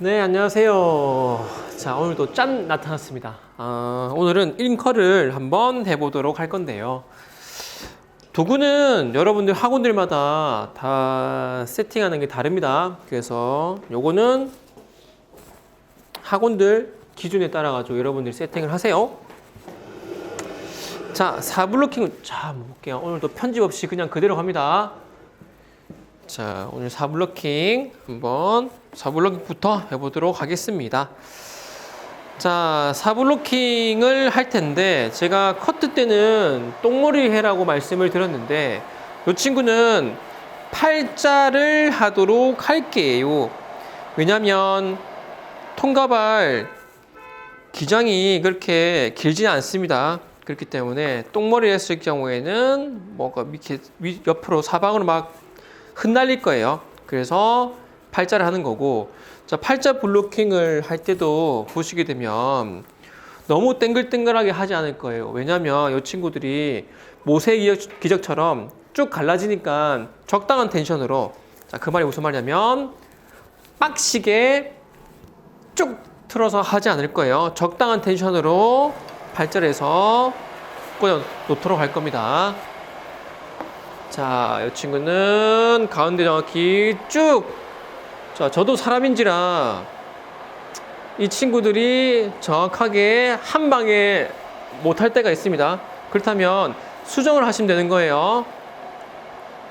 네, 안녕하세요. 자, 오늘도 짠 나타났습니다. 오늘은 잉커를 한번 해보도록 할 건데요. 도구는 여러분들 학원들마다 다 세팅하는 게 다릅니다. 그래서 요거는 학원들 기준에 따라 가지고 여러분들이 세팅을 하세요. 자, 4블로킹 자, 한번 볼게요. 오늘도 편집 없이 그냥 그대로 갑니다. 자, 오늘 4블로킹 한번 4블로킹부터 해보도록 하겠습니다. 자, 4블로킹을 할 텐데 제가 커트 때는 똥머리 해라고 말씀을 드렸는데 이 친구는 팔자를 하도록 할게요. 왜냐면 통가발 기장이 그렇게 길지는 않습니다. 그렇기 때문에 똥머리 했을 경우에는 뭔가 이렇게 옆으로 사방으로 막 흩날릴 거예요. 그래서 팔자를 하는 거고, 자, 팔자 블로킹을 할 때도 보시게 되면 너무 땡글땡글하게 하지 않을 거예요. 왜냐면 이 친구들이 모세 기적처럼 쭉 갈라지니까 적당한 텐션으로, 자, 그 말이 무슨 말이냐면 빡시게 쭉 틀어서 하지 않을 거예요. 적당한 텐션으로 팔자를 해서 꽂아 놓도록 할 겁니다. 자, 이 친구는 가운데 정확히 쭉. 자, 저도 사람인지라 이 친구들이 정확하게 한 방에 못할 때가 있습니다. 그렇다면 수정을 하시면 되는 거예요.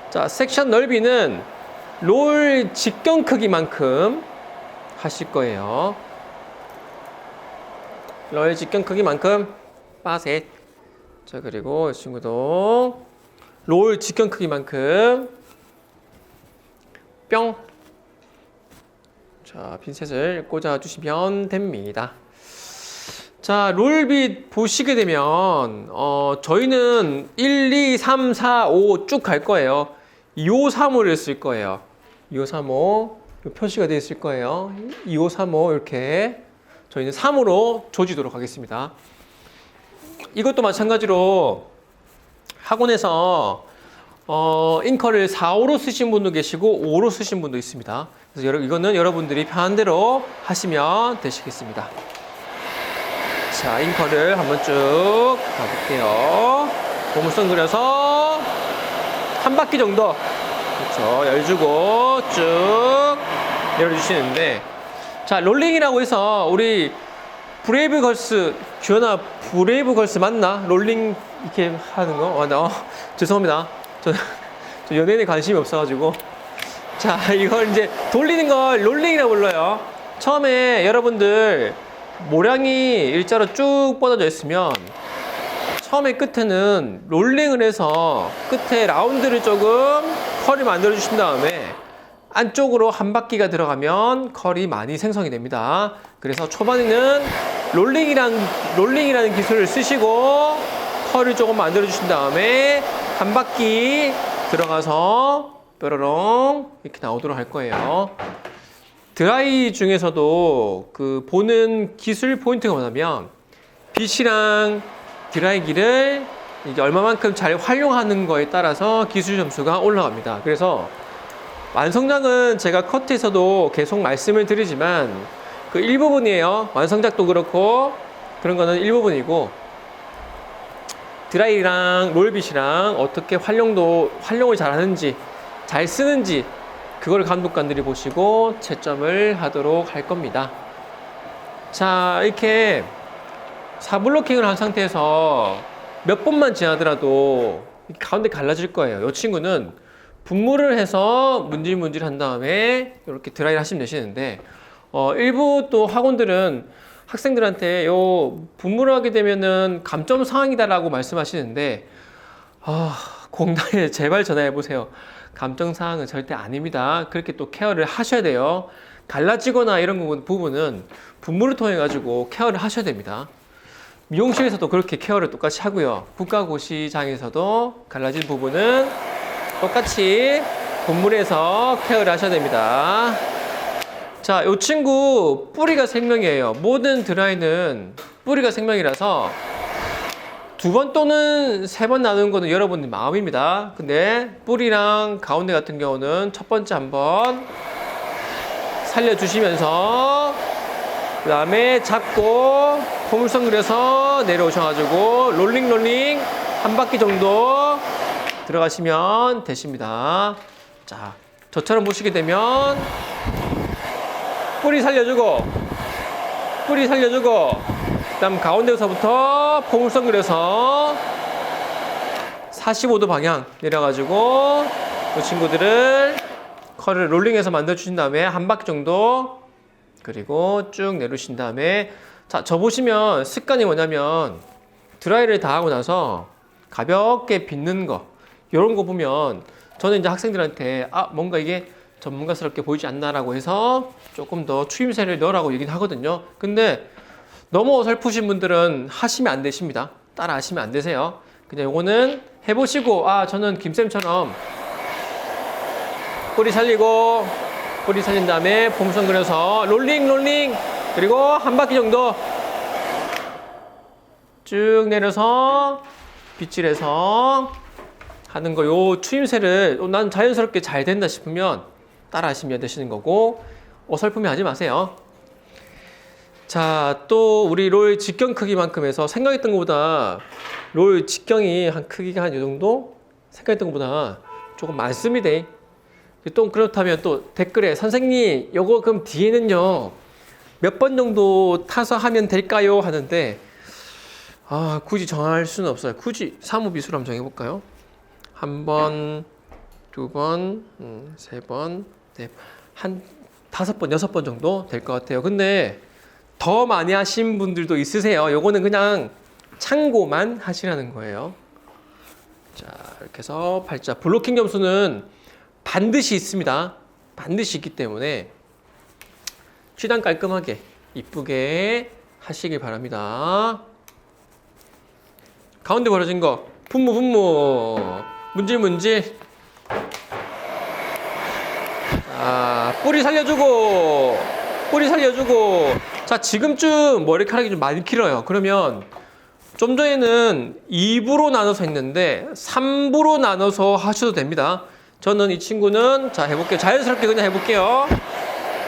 자, 섹션 넓이는 롤 직경 크기만큼 하실 거예요. 롤 직경 크기만큼 빠셋. 자, 그리고 이 친구도 롤 직경 크기만큼 뿅. 자, 핀셋을 꽂아 주시면 됩니다. 자, 롤빗 보시게 되면 저희는 1, 2, 3, 4, 5 쭉 갈 거예요. 2, 5, 3, 5를 쓸 거예요. 2, 5, 3, 5 표시가 되어 있을 거예요. 2, 5, 3, 5 이렇게 저희는 3으로 조지도록 하겠습니다. 이것도 마찬가지로 학원에서 잉커를 4, 5로 쓰신 분도 계시고 5로 쓰신 분도 있습니다. 그래서 이거는 여러분들이 편한 대로 하시면 되시겠습니다. 자, 잉커를 한번 쭉 가볼게요. 고무선 그려서 한 바퀴 정도, 그렇죠, 열주고 쭉 내려주시는데, 자, 롤링이라고 해서 우리 브레이브걸스, 주연아, 브레이브걸스 맞나? 롤링 이렇게 하는 거? 죄송합니다. 저 연예인에 관심이 없어가지고. 자, 이걸 이제 돌리는 걸 롤링이라고 불러요. 처음에 여러분들 모량이 일자로 쭉 뻗어져 있으면 처음에 끝에는 롤링을 해서 끝에 라운드를 조금 컬을 만들어 주신 다음에 안쪽으로 한 바퀴가 들어가면 컬이 많이 생성이 됩니다. 그래서 초반에는 롤링이라는 기술을 쓰시고 컬을 조금 만들어 주신 다음에 한 바퀴 들어가서 뾰로롱 이렇게 나오도록 할 거예요. 드라이 중에서도 그 보는 기술 포인트가 뭐냐면 빗이랑 드라이기를 이게 얼마만큼 잘 활용하는 거에 따라서 기술 점수가 올라갑니다. 그래서 완성작은 제가 커트에서도 계속 말씀을 드리지만 그 일부분이에요. 완성작도 그렇고 그런 거는 일부분이고, 드라이랑 롤빗이랑 어떻게 활용을 잘 하는지, 잘 쓰는지, 그걸 감독관들이 보시고 채점을 하도록 할 겁니다. 자, 이렇게 4블로킹을 한 상태에서 몇 번만 지나더라도 가운데 갈라질 거예요. 이 친구는 분무를 해서 문질문질 한 다음에 이렇게 드라이를 하시면 되시는데, 일부 또 학원들은 학생들한테 요 분무를 하게 되면은 감점 사항이다라고 말씀하시는데, 공단에 제발 전화해 보세요. 감점 사항은 절대 아닙니다. 그렇게 또 케어를 하셔야 돼요. 갈라지거나 이런 부분은 분무를 통해 가지고 케어를 하셔야 됩니다. 미용실에서도 그렇게 케어를 똑같이 하고요. 국가고시장에서도 갈라진 부분은 똑같이 분무해서 케어를 하셔야 됩니다. 자, 이 친구 뿌리가 생명이에요. 모든 드라이는 뿌리가 생명이라서 2번 또는 3번 나누는 거는 여러분들 마음입니다. 근데 뿌리랑 가운데 같은 경우는 첫 번째 한번 살려주시면서 그 다음에 잡고 포물선 그려서 내려오셔가지고 롤링 한 바퀴 정도 들어가시면 되십니다. 자, 저처럼 보시게 되면 뿌리 살려주고 그 다음 가운데서부터 포물선 그려서 45도 방향 내려가지고 이 친구들을 컬을 롤링해서 만들어주신 다음에 한 바퀴 정도 그리고 쭉 내려주신 다음에 자, 저 보시면 습관이 뭐냐면 드라이를 다 하고 나서 가볍게 빗는 거 이런 거 보면 저는 이제 학생들한테 뭔가 이게 전문가스럽게 보이지 않나라고 해서 조금 더 추임새를 넣으라고 얘기는 하거든요. 근데 너무 어설프신 분들은 하시면 안 되십니다. 따라 하시면 안 되세요. 그냥 요거는 해보시고 저는 김쌤처럼 뿌리 살린 다음에 봄선 그려서 롤링 그리고 한 바퀴 정도 쭉 내려서 빗질해서 하는 거 요 추임새를 난 자연스럽게 잘 된다 싶으면 따라 하시면 되시는 거고 어설프면 하지 마세요. 자, 또 우리 롤 직경 크기만큼 해서 생각했던 것보다 롤 직경이 한 크기가 한 이 정도? 생각했던 것보다 조금 많습니다. 또 그렇다면 또 댓글에 선생님 요거 그럼 뒤에는요 몇 번 정도 타서 하면 될까요? 하는데 굳이 정할 수는 없어요. 굳이 사무비수로 한번 정해볼까요? 한 번, 두 번, 세 번, 네, 한 5번, 6번 정도 될 것 같아요. 근데 더 많이 하신 분들도 있으세요. 요거는 그냥 참고만 하시라는 거예요. 자, 이렇게 해서 팔자 블로킹 점수는 반드시 있습니다. 반드시 있기 때문에 최대한 깔끔하게 이쁘게 하시길 바랍니다. 가운데 벌어진 거 분무 문질 자, 뿌리 살려주고 자, 지금쯤 머리카락이 좀 많이 길어요. 그러면 좀 전에는 2부로 나눠서 했는데 3부로 나눠서 하셔도 됩니다. 저는 이 친구는 자 해볼게요. 자연스럽게 그냥 해볼게요.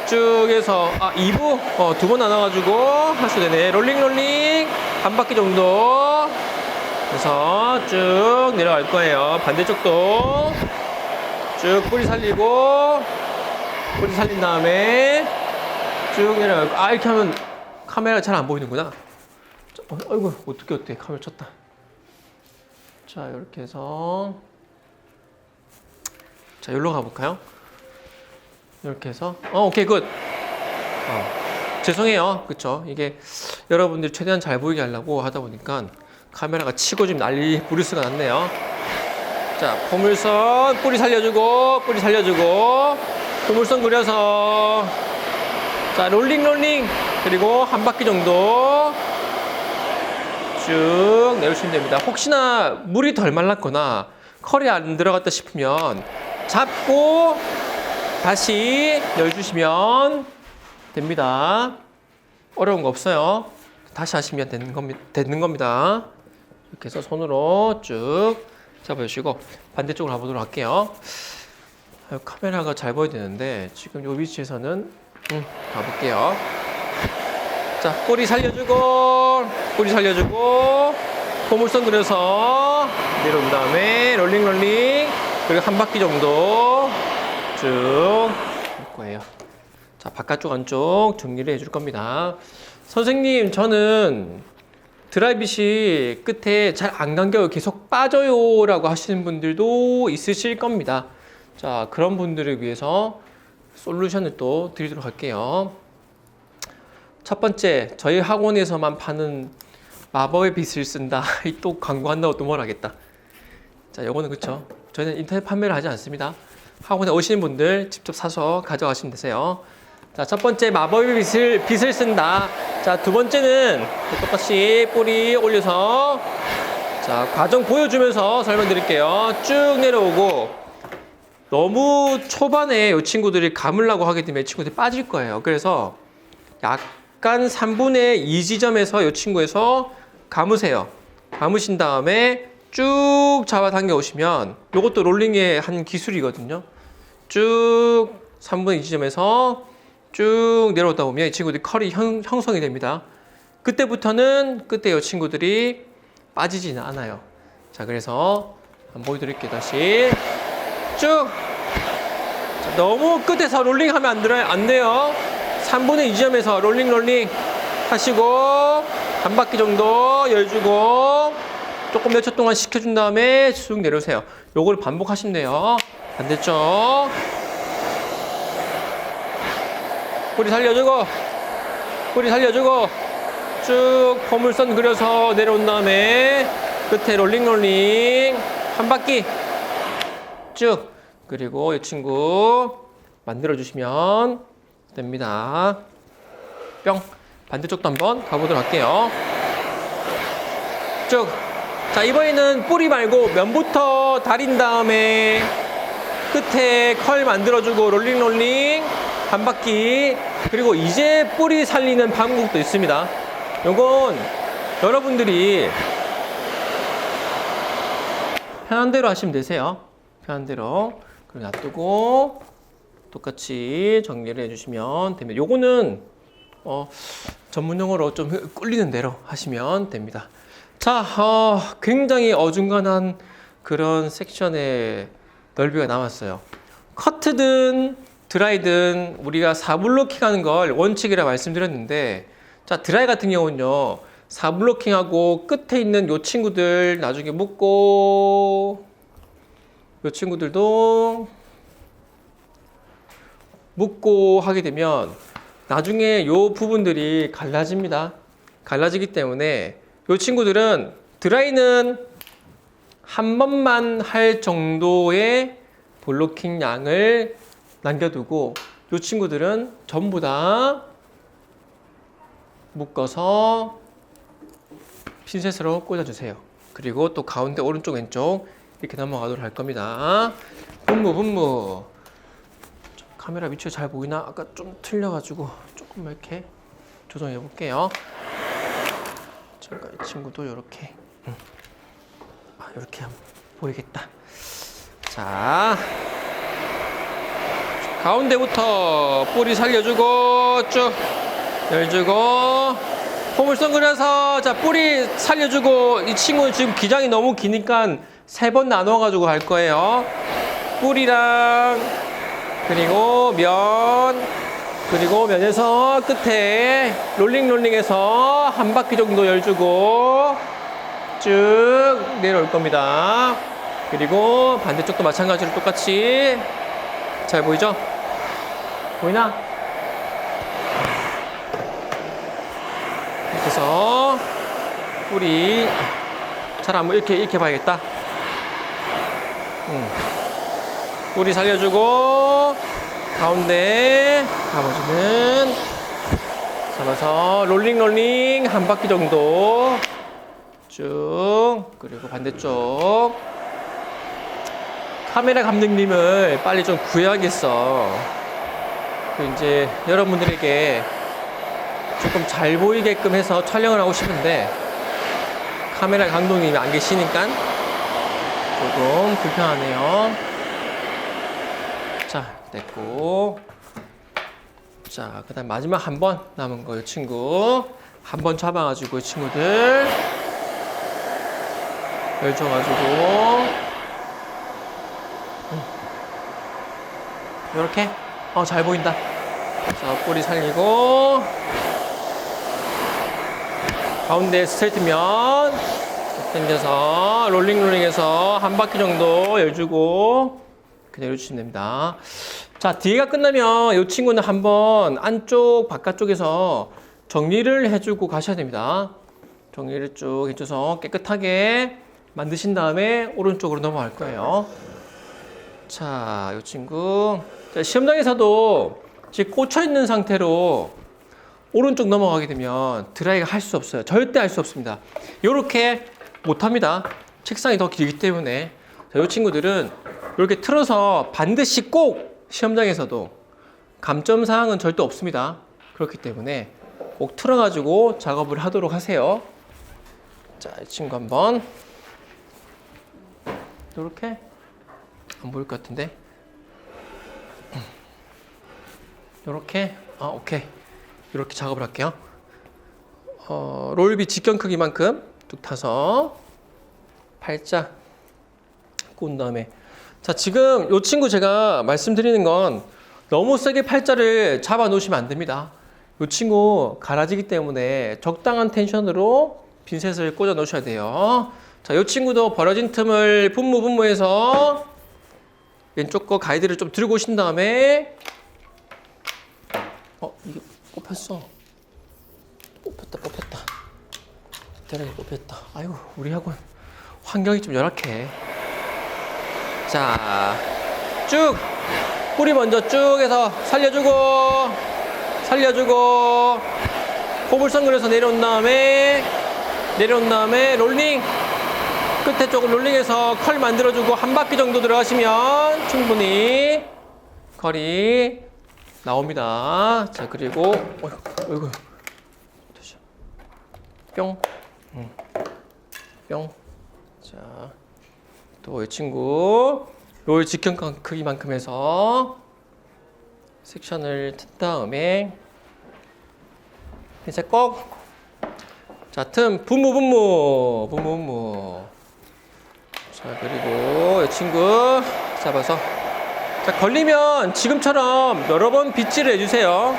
쭉 해서 2부 2번 나눠가지고 하셔도 되네. 롤링 한 바퀴 정도 그래서 쭉 내려갈 거예요. 반대쪽도 쭉 뿌리 살린 다음에 쭉 내려가고 이렇게 하면 카메라가 잘 안 보이는구나. 아이고 어떻게 카메라 쳤다. 자, 이렇게 해서 자, 여기로 가볼까요? 이렇게 해서 오케이 굿. 죄송해요. 그쵸? 이게 여러분들이 최대한 잘 보이게 하려고 하다 보니까 카메라가 치고 지금 난리 브루스가 났네요. 자, 포물선 뿌리 살려주고 포물선 그려서 자, 롤링 그리고 한 바퀴 정도 쭉 내려주시면 됩니다. 혹시나 물이 덜 말랐거나 컬이 안 들어갔다 싶으면 잡고 다시 열주시면 됩니다. 어려운 거 없어요. 다시 하시면 되는 겁니다. 이렇게 해서 손으로 쭉 잡아주시고 반대쪽으로 가보도록 할게요. 카메라가 잘 보여야 되는데 지금 이 위치에서는 가볼게요. 자, 뿌리 살려주고 포물선 그려서 내려온 다음에 롤링 그리고 한 바퀴 정도 쭉 할 거예요. 자, 바깥쪽 안쪽 정리를 해줄 겁니다. 선생님, 저는 드라이빗이 끝에 잘 안 감겨요. 계속 빠져요 라고 하시는 분들도 있으실 겁니다. 자, 그런 분들을 위해서 솔루션을 또 드리도록 할게요. 첫 번째, 저희 학원에서만 파는 마법의 빗을 쓴다. 또 광고한다고 또 뭘 하겠다. 자, 요거는 그쵸. 저희는 인터넷 판매를 하지 않습니다. 학원에 오시는 분들 직접 사서 가져가시면 되세요. 자, 첫 번째 마법의 빗을 쓴다. 자, 두 번째는 똑같이 뿌리 올려서 자, 과정 보여주면서 설명드릴게요. 쭉 내려오고 너무 초반에 이 친구들이 감으려고 하게 되면 이 친구들이 빠질 거예요. 그래서 약간 3분의 2 지점에서 이 친구에서 감으세요. 감으신 다음에 쭉 잡아당겨 오시면 이것도 롤링의 한 기술이거든요. 쭉 3분의 2 지점에서 쭉 내려오다 보면 이 친구들이 컬이 형성이 됩니다. 그때부터는 끝에 이 친구들이 빠지지는 않아요. 자, 그래서 한번 보여드릴게요. 다시 쭉. 자, 너무 끝에서 롤링하면 안 돼요. 3분의 2점에서 롤링 하시고 한 바퀴 정도 열주고 조금 몇 초 동안 식혀준 다음에 쭉 내려오세요. 요걸 반복하시면 돼요. 반대쪽 뿌리 살려주고 쭉 포물선 그려서 내려온 다음에 끝에 롤링 한 바퀴 쭉. 그리고 이 친구 만들어 주시면 됩니다. 뿅. 반대쪽도 한번 가보도록 할게요. 쭉. 자, 이번에는 뿌리 말고 면부터 다린 다음에 끝에 컬 만들어주고 롤링 한 바퀴. 그리고 이제 뿌리 살리는 방법도 있습니다. 요건 여러분들이 편한 대로 하시면 되세요. 편한 대로. 그리고 놔두고 똑같이 정리를 해주시면 됩니다. 요거는 전문용어로 좀 꿀리는 대로 하시면 됩니다. 자, 굉장히 어중간한 그런 섹션의 넓이가 남았어요. 커트든 드라이든 우리가 4블로킹 하는 걸 원칙이라 말씀드렸는데, 자, 드라이 같은 경우는요, 4블로킹하고 끝에 있는 요 친구들 나중에 묶고, 요 친구들도 묶고 하게 되면 나중에 요 부분들이 갈라집니다. 갈라지기 때문에 요 친구들은 드라이는 한 번만 할 정도의 블로킹 양을 남겨두고 요 친구들은 전부 다 묶어서 핀셋으로 꽂아주세요. 그리고 또 가운데 오른쪽 왼쪽 이렇게 넘어가도록 할 겁니다. 분무. 카메라 위치가 잘 보이나? 아까 좀 틀려가지고 조금 이렇게 조정해 볼게요. 잠깐 이 친구도 이렇게 이렇게 하면 보이겠다. 자, 가운데부터 뿌리 살려주고 쭉 열주고 포물선 그려서, 자, 뿌리 살려주고, 이 친구는 지금 기장이 너무 기니까 3번 나눠 가지고 갈 거예요. 뿌리랑 그리고 그리고 면에서 끝에 롤링해서 한 바퀴 정도 열주고 쭉 내려올 겁니다. 그리고 반대쪽도 마찬가지로 똑같이. 잘 보이죠? 보이나? 이렇게 해서 뿌리 잘 한번 이렇게 봐야겠다. 뿌리 살려주고 가운데 나머지는 잡아서 롤링 한 바퀴 정도 쭉. 그리고 반대쪽 카메라 감독님을 빨리 좀 구해야겠어. 이제 여러분들에게 조금 잘 보이게끔 해서 촬영을 하고 싶은데 카메라 감독님이 안 계시니까 조금 불편하네요. 자, 됐고. 자, 그 다음 마지막 한 번 남은 거, 이 친구. 한 번 잡아가지고, 이 친구들. 열줘가지고. 요렇게. 잘 보인다. 자, 뿌리 살리고. 가운데 스트레이트면. 당겨서, 롤링해서 한 바퀴 정도 열주고. 이렇게 내려주시면 됩니다. 자, 뒤가 끝나면 이 친구는 한번 안쪽, 바깥쪽에서 정리를 해주고 가셔야 됩니다. 정리를 쭉 해줘서 깨끗하게 만드신 다음에 오른쪽으로 넘어갈 거예요. 자, 이 친구. 자, 시험장에서도 지금 꽂혀있는 상태로 오른쪽 넘어가게 되면 드라이가 할 수 없어요. 절대 할 수 없습니다. 이렇게 못합니다. 책상이 더 길기 때문에. 자, 이 친구들은 이렇게 틀어서 반드시 꼭 시험장에서도 감점사항은 절대 없습니다. 그렇기 때문에 꼭 틀어가지고 작업을 하도록 하세요. 자, 이 친구 한번 이렇게 안 보일 것 같은데 이렇게 오케이. 이렇게 작업을 할게요. 롤빗 직경 크기만큼 뚝 타서 팔자 꼰 다음에, 자, 지금 이 친구 제가 말씀드리는 건 너무 세게 팔자를 잡아 놓으시면 안 됩니다. 이 친구 갈라지기 때문에 적당한 텐션으로 핀셋을 꽂아 놓으셔야 돼요. 자, 이 친구도 벌어진 틈을 분무해서 왼쪽 거 가이드를 좀 들고 오신 다음에, 이게 뽑혔어. 뽑혔다. 대략 뽑혔다. 아이고, 우리 학원 환경이 좀 열악해. 자, 쭉 뿌리 먼저 쭉 해서 살려주고 포물선 그려서 내려온 다음에 롤링, 끝에 쪽을 롤링해서 컬 만들어주고 한 바퀴 정도 들어가시면 충분히 컬이 나옵니다. 자, 그리고 어이구 뿅. 자, 또 이 친구 롤 직경 크기만큼 해서 섹션을 튼 다음에 핀셋 꼭. 자, 틈 분무. 자, 그리고 이 친구 잡아서, 자, 걸리면 지금처럼 여러 번 빗질을 해주세요.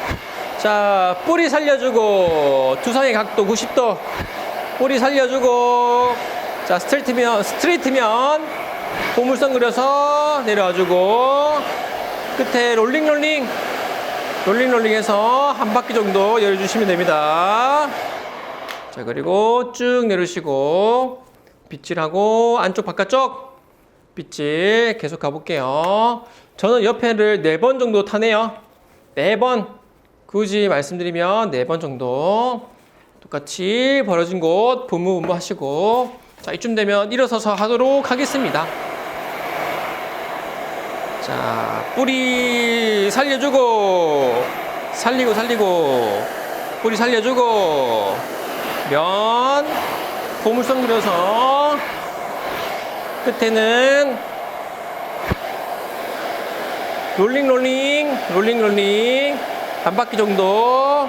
자, 뿌리 살려주고 두상의 각도 90도 뿌리 살려주고, 자, 스트레이트면 포물선 그려서 내려와주고, 끝에 롤링해서 한 바퀴 정도 열어주시면 됩니다. 자, 그리고 쭉 내려오시고 빗질하고 안쪽 바깥쪽 빗질 계속 가볼게요. 저는 옆에를 4번 정도 타네요. 4번, 굳이 말씀드리면 4번 정도 똑같이 벌어진 곳 분무 하시고, 자, 이쯤 되면 일어서서 하도록 하겠습니다. 자, 뿌리 살려주고 뿌리 살려주고 면 포물선 그려서 끝에는 롤링 한 바퀴 정도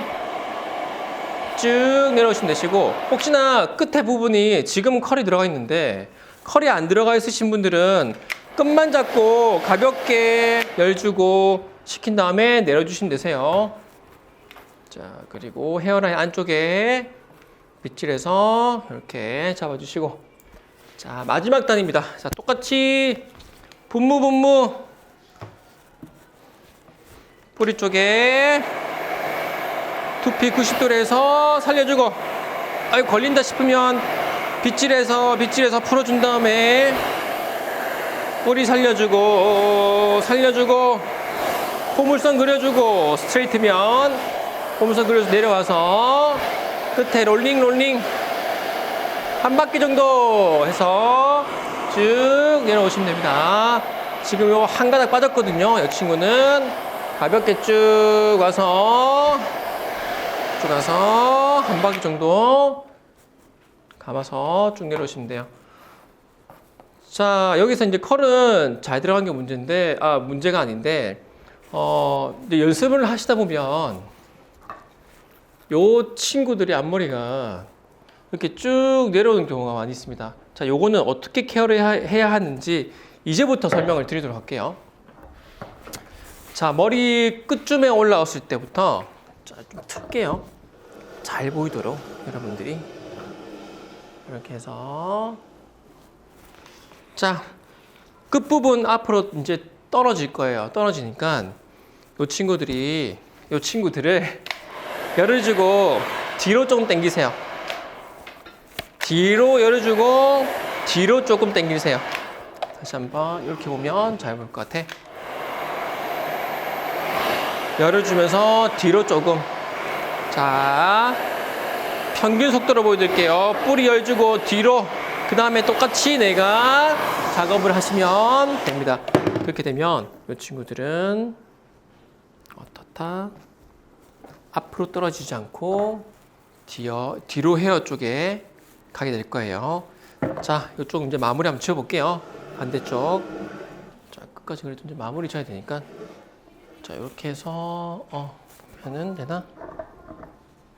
쭉 내려오시면 되시고, 혹시나 끝에 부분이 지금 컬이 들어가 있는데 컬이 안 들어가 있으신 분들은 끝만 잡고 가볍게 열주고 식힌 다음에 내려주시면 되세요. 자, 그리고 헤어라인 안쪽에 빗질해서 이렇게 잡아주시고, 자, 마지막 단입니다. 자, 똑같이 분무 뿌리 쪽에 두피 90도로 해서 살려주고, 아유, 걸린다 싶으면 빗질해서 풀어준 다음에 뿌리 살려주고 포물선 그려주고, 스트레이트면 포물선 그려서 내려와서 끝에 롤링 한 바퀴 정도 해서 쭉 내려오시면 됩니다. 지금 요 한 가닥 빠졌거든요. 이 친구는 가볍게 쭉 와서 한 바퀴 정도 감아서 쭉 내려오시면 돼요. 자, 여기서 이제 컬은 잘 들어간 게 문제가 아닌데, 이제 연습을 하시다 보면 요 친구들이 앞머리가 이렇게 쭉 내려오는 경우가 많이 있습니다. 자, 요거는 어떻게 케어를 해야 하는지 이제부터 설명을 드리도록 할게요. 자, 머리 끝쯤에 올라왔을 때부터, 자, 좀 틀게요. 잘 보이도록 여러분들이 이렇게 해서, 자, 끝부분 앞으로 이제 떨어질 거예요. 떨어지니까 요 친구들을 열어주고 뒤로 조금 당기세요. 뒤로 열어주고 뒤로 조금 당기세요. 다시 한번 이렇게 보면 잘 보일 것 같아. 열어주면서 뒤로 조금. 자, 평균 속도로 보여드릴게요. 뿌리 열주고 뒤로, 그 다음에 똑같이 내가 작업을 하시면 됩니다. 그렇게 되면 이 친구들은 어떻다 앞으로 떨어지지 않고 뒤로 헤어 쪽에 가게 될 거예요. 자, 이쪽 이제 마무리 한번 지어볼게요. 반대쪽. 자, 끝까지 그래도 이제 마무리 져야 되니까. 자, 이렇게 해서 보면 하면 되나?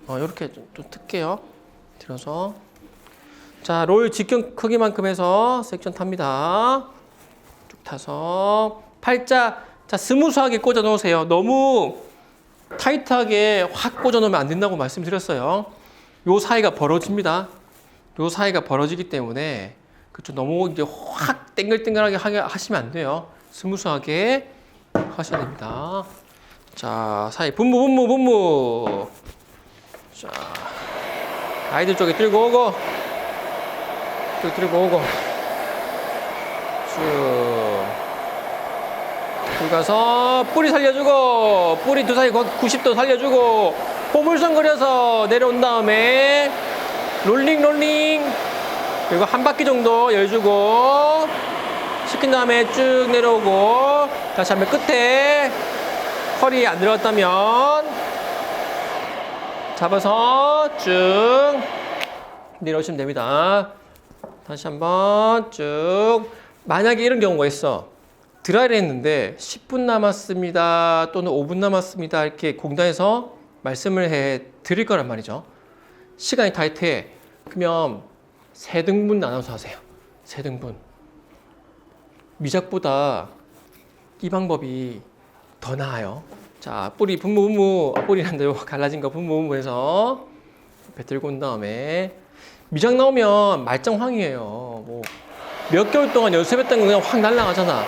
이렇게 좀 틀게요. 들어서. 자, 롤 직경 크기만큼 해서 섹션 탑니다. 쭉 타서 팔자, 자, 스무스하게 꽂아 놓으세요. 너무 타이트하게 확 꽂아 놓으면 안 된다고 말씀드렸어요. 요 사이가 벌어집니다. 요 사이가 벌어지기 때문에 그쵸, 너무 이제 확 땡글땡글하게 하시면 안 돼요. 스무스하게 하셔야 됩니다. 자, 사이 분무. 자, 아이들 쪽에 들고 오고, 들고 오고, 쭉 들어가서 뿌리 살려주고, 뿌리 두 사이 90도 살려주고, 포물선 그려서 내려온 다음에 롤링, 그리고 한 바퀴 정도 열주고, 시킨 다음에 쭉 내려오고, 다시 한번 끝에 컬이 안 들어갔다면 잡아서 쭉 내려오시면 됩니다. 다시 한번 쭉. 만약에 이런 경우가 있어. 드라이를 했는데 10분 남았습니다 또는 5분 남았습니다 이렇게 공단에서 말씀을 해 드릴 거란 말이죠. 시간이 타이트해. 그러면 3등분 나눠서 하세요. 3등분. 미작보다 이 방법이 더 나아요. 자, 뿌리 분무 뿌리란다. 갈라진 거 분무 해서 배틀고 온 다음에 미작 나오면 말짱황이에요. 뭐 몇 개월 동안 연습했던 거 그냥 확 날라가잖아.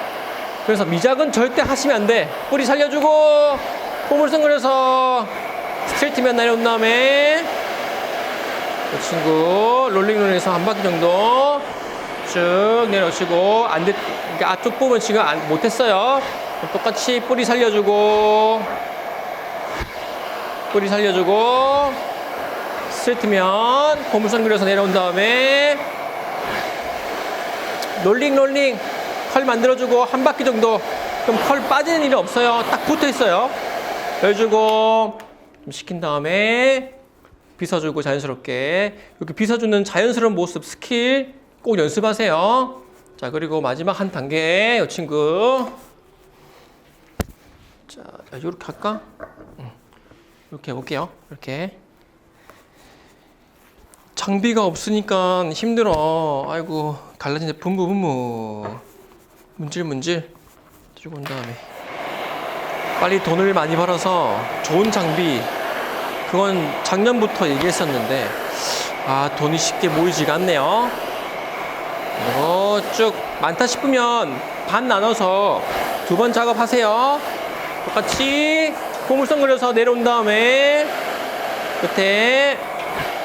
그래서 미작은 절대 하시면 안 돼. 뿌리 살려주고 포물선 그려서 스트레이트면 내려온 다음에 그 친구 롤링해서 한 바퀴 정도 쭉 내려오시고 안 돼. 그러니까 앞쪽 부분 지금 못했어요. 똑같이 뿌리 살려주고 스트레이트면 포물선 그려서 내려온 다음에 롤링 컬 만들어주고 한 바퀴 정도. 그럼 컬 빠지는 일이 없어요. 딱 붙어 있어요. 열주고 좀 식힌 다음에 빗어주고 자연스럽게. 이렇게 빗어주는 자연스러운 모습 스킬 꼭 연습하세요. 자, 그리고 마지막 한 단계 이 친구. 자, 이렇게 할까? 이렇게 해볼게요. 이렇게. 장비가 없으니까 힘들어. 아이고, 갈라진 데 분무. 문질. 들고 온 다음에. 빨리 돈을 많이 벌어서 좋은 장비. 그건 작년부터 얘기했었는데, 돈이 쉽게 모이지가 않네요. 그리고 쭉 많다 싶으면 반 나눠서 2번 작업하세요. 똑같이 포물선 그려서 내려온 다음에 끝에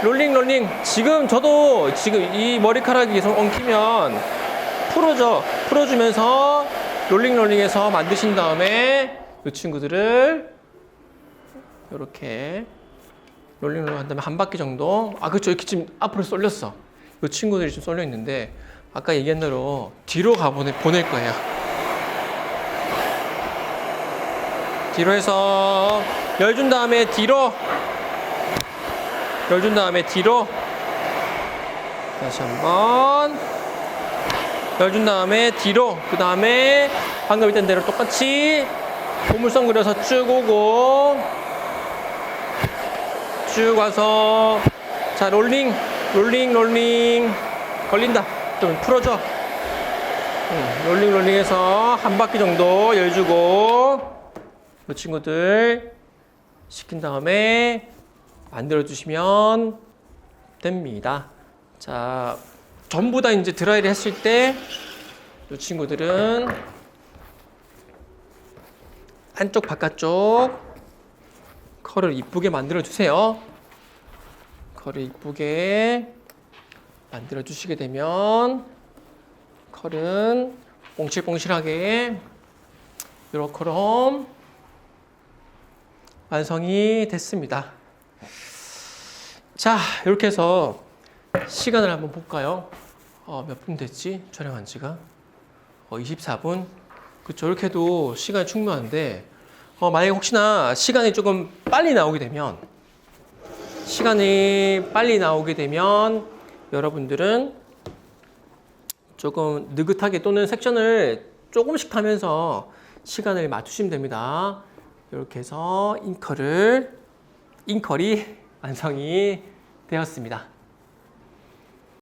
롤링. 지금 저도 이 머리카락이 계속 엉키면 풀어주면서 롤링해서 만드신 다음에 이 친구들을 이렇게 롤링 한 다음에 한 바퀴 정도. 그렇죠. 이렇게 지금 앞으로 쏠렸어. 이 친구들이 좀 쏠려 있는데 아까 얘기한 대로 뒤로 보낼 거예요. 뒤로 해서 열준 다음에 뒤로. 다시 한번 열준 다음에 뒤로. 그 다음에 방금 했던 대로 똑같이 포물선 그려서 쭉 오고 쭉 와서 자, 롤링 걸린다. 좀 풀어줘. 롤링해서 한 바퀴 정도 열주고 이 친구들 시킨 다음에 만들어 주시면 됩니다. 자, 전부 다 이제 드라이를 했을 때 이 친구들은 한쪽 바깥쪽 컬을 이쁘게 만들어 주세요. 컬을 이쁘게 만들어 주시게 되면 컬은 뽕실뽕실하게 이렇게럼 완성이 됐습니다. 자, 이렇게 해서 시간을 한번 볼까요? 몇 분 됐지? 촬영한 지가 24분. 그쵸, 이렇게 해도 시간이 충분한데 만약에 혹시나 시간이 조금 빨리 나오게 되면 여러분들은 조금 느긋하게 또는 섹션을 조금씩 타면서 시간을 맞추시면 됩니다. 이렇게 해서 잉컬이 완성이 되었습니다.